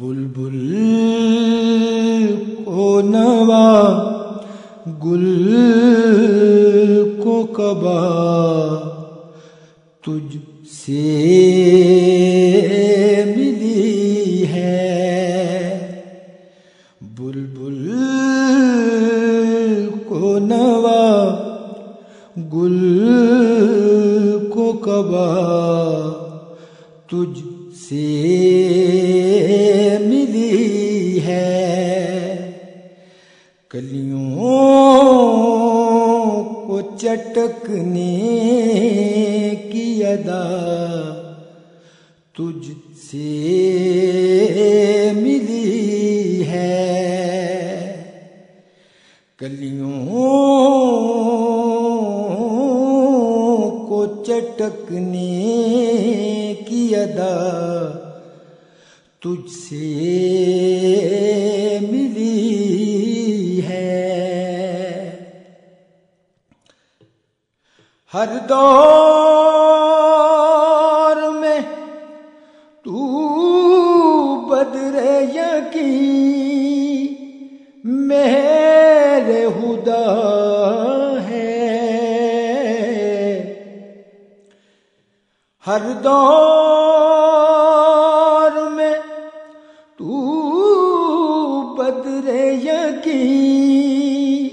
بلبل کو نوا گل کو کبا تجھ سے ملی ہے۔ بلبل کو نوا گل کو کبا تجھ سے ملی ہے۔ کلیوں کو چٹکنے کی ادا تجھ سے ملی ہے۔ کلیوں کو چٹکنے کی ادا تجھ سے ملی ہے۔ ہر دور میں تو بدر یقین میرے خدا ہے۔ ہر دور میں تو بدر یقین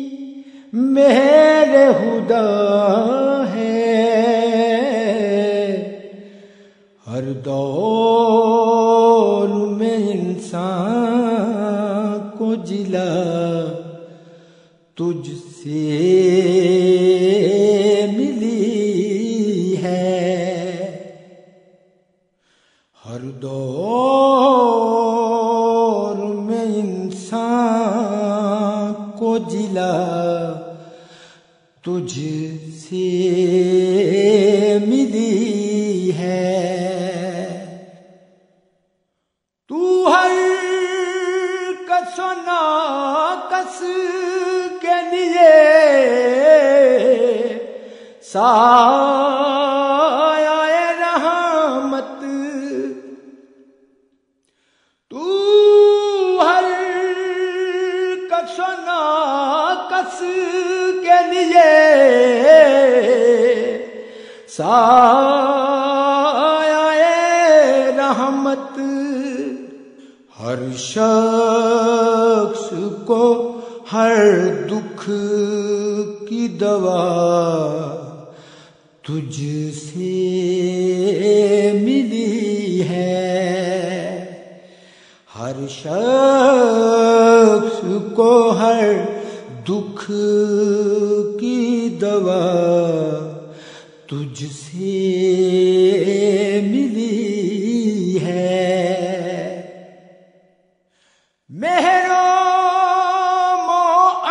میرے خدا ہے۔ ہر دور میں انسان کو جلا تجھ سے ملی ہے۔ ہر دور میں انسان کو جلا تجھ سے ملی ہے۔ تو ہر کس و ناکس کے لیے سایہ رحمت، تو ہر کس و ناکس کے لیے سایہ رحمت، ہر شخص کو ہر دکھ کی دوا تجھ سے ملی ہے۔ ہر شخص کو ہر دکھ کی دوا تجھ سے ملی ہے۔ مہر و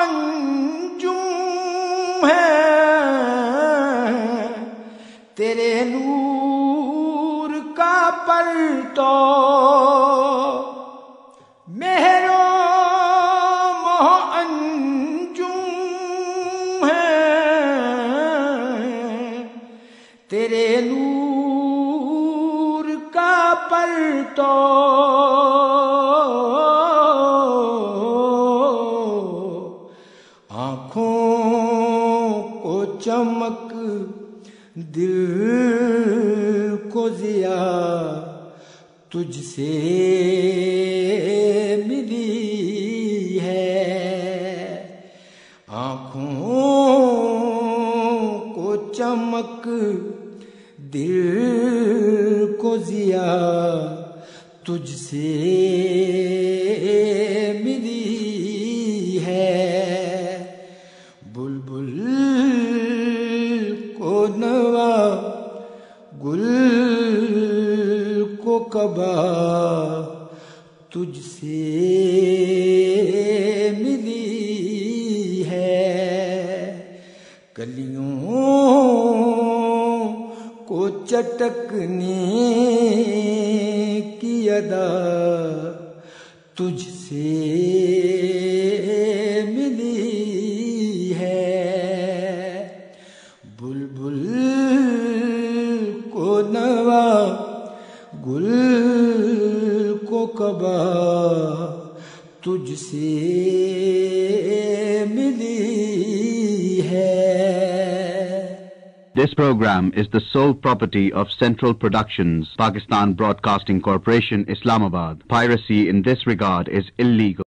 انجم ہے تیرے نور کا پرتو، مہر و انجم ہے تیرے نور کا پرتو، آنکھوں کو چمک دل کو ضیا تجھ سے ملی ہے۔ آنکھوں کو چمک دل کو ضیا تجھ سے ملی ہے۔ بلبل کو نوا گل کو کبا تجھ سے ملی ہے۔ کلیوں کو چٹکنے کی ادا تجھ سے ملی ہے۔ بلبل کو نوا گل کو کبا تجھ سے ملی ہے. This program is the sole property of Central Productions, Pakistan Broadcasting Corporation, Islamabad. Piracy in this regard is illegal.